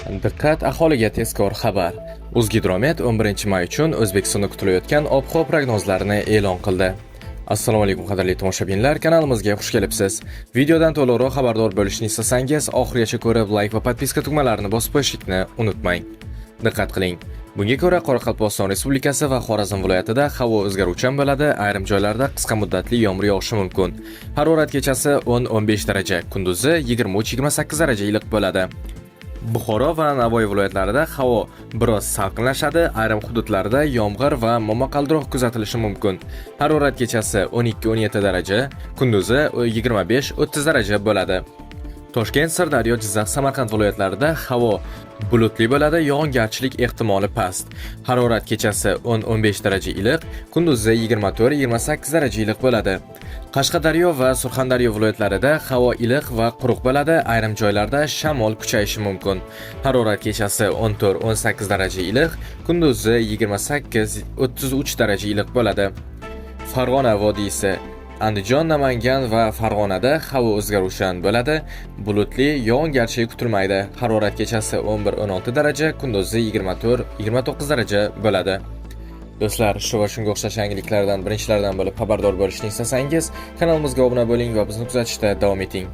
Diqqat, aholiga tezkor xabar. O'zgidromet 11-may uchun O'zbekistonda kutilayotgan ob-havo prognozlarini e'lon qildi. Assalomu alaykum qadrli tomoshabinlar, kanalimizga xush kelibsiz. Videodan to'liqroq xabardor bo'lishni istasangiz, oxirigacha ko'rib, like va podpiska tugmalarini bosib qo'yishni unutmang. Diqqat qiling. Bunga ko'ra Qoraqalpog'iston Respublikasi va Xorazm viloyatida havo o'zgaruvchan bo'ladi, ayrim joylarda qisqa muddatli yomg'ir yog'ishi mumkin. Harorat kechasi 10-15 daraja, kunduzi 23-28 daraja iliq bo'ladi. Buxoro va Navoiy viloyatlarida havo biroz salqinlashadi, ayrim hududlarda yomg'ir va momaqaldiroq kuzatilishi mumkin. Harorat kechasi 12-17 daraja, kunduzi 25-30 daraja bo'ladi. Toshkent, Sirdaryo, Jizzax, Samarqand viloyatlarida havo bulutli bo'ladi, yog'ingarchilik ehtimoli past. Harorat kechasi 10-15 daraja iliq, kunduzi 24-28 daraja iliq bo'ladi. Qashqadaryo va Surxondaryo viloyatlarida havo iliq va quruq bo'ladi, ayrim joylarda shamol kuchayishi mumkin. Harorat kechasi 14-18 daraja iliq, kunduzi 28-33 daraja iliq bo'ladi. Farg'ona vodiysi, Andijon, Namangan va Farg'onada havo o'zgaruvchan bo'ladi, bulutli, yog'ingarchilik kutilmaydi. Harorat kechasi 11-16 daraja, kunduzi 24-29 daraja bo'ladi. Do'stlar, shu va shunga o'xshash yangiliklardan birinchilardan bo'lib xabardor bo'lishni istasangiz, kanalimizga obuna bo'ling va bizni kuzatishda davom eting.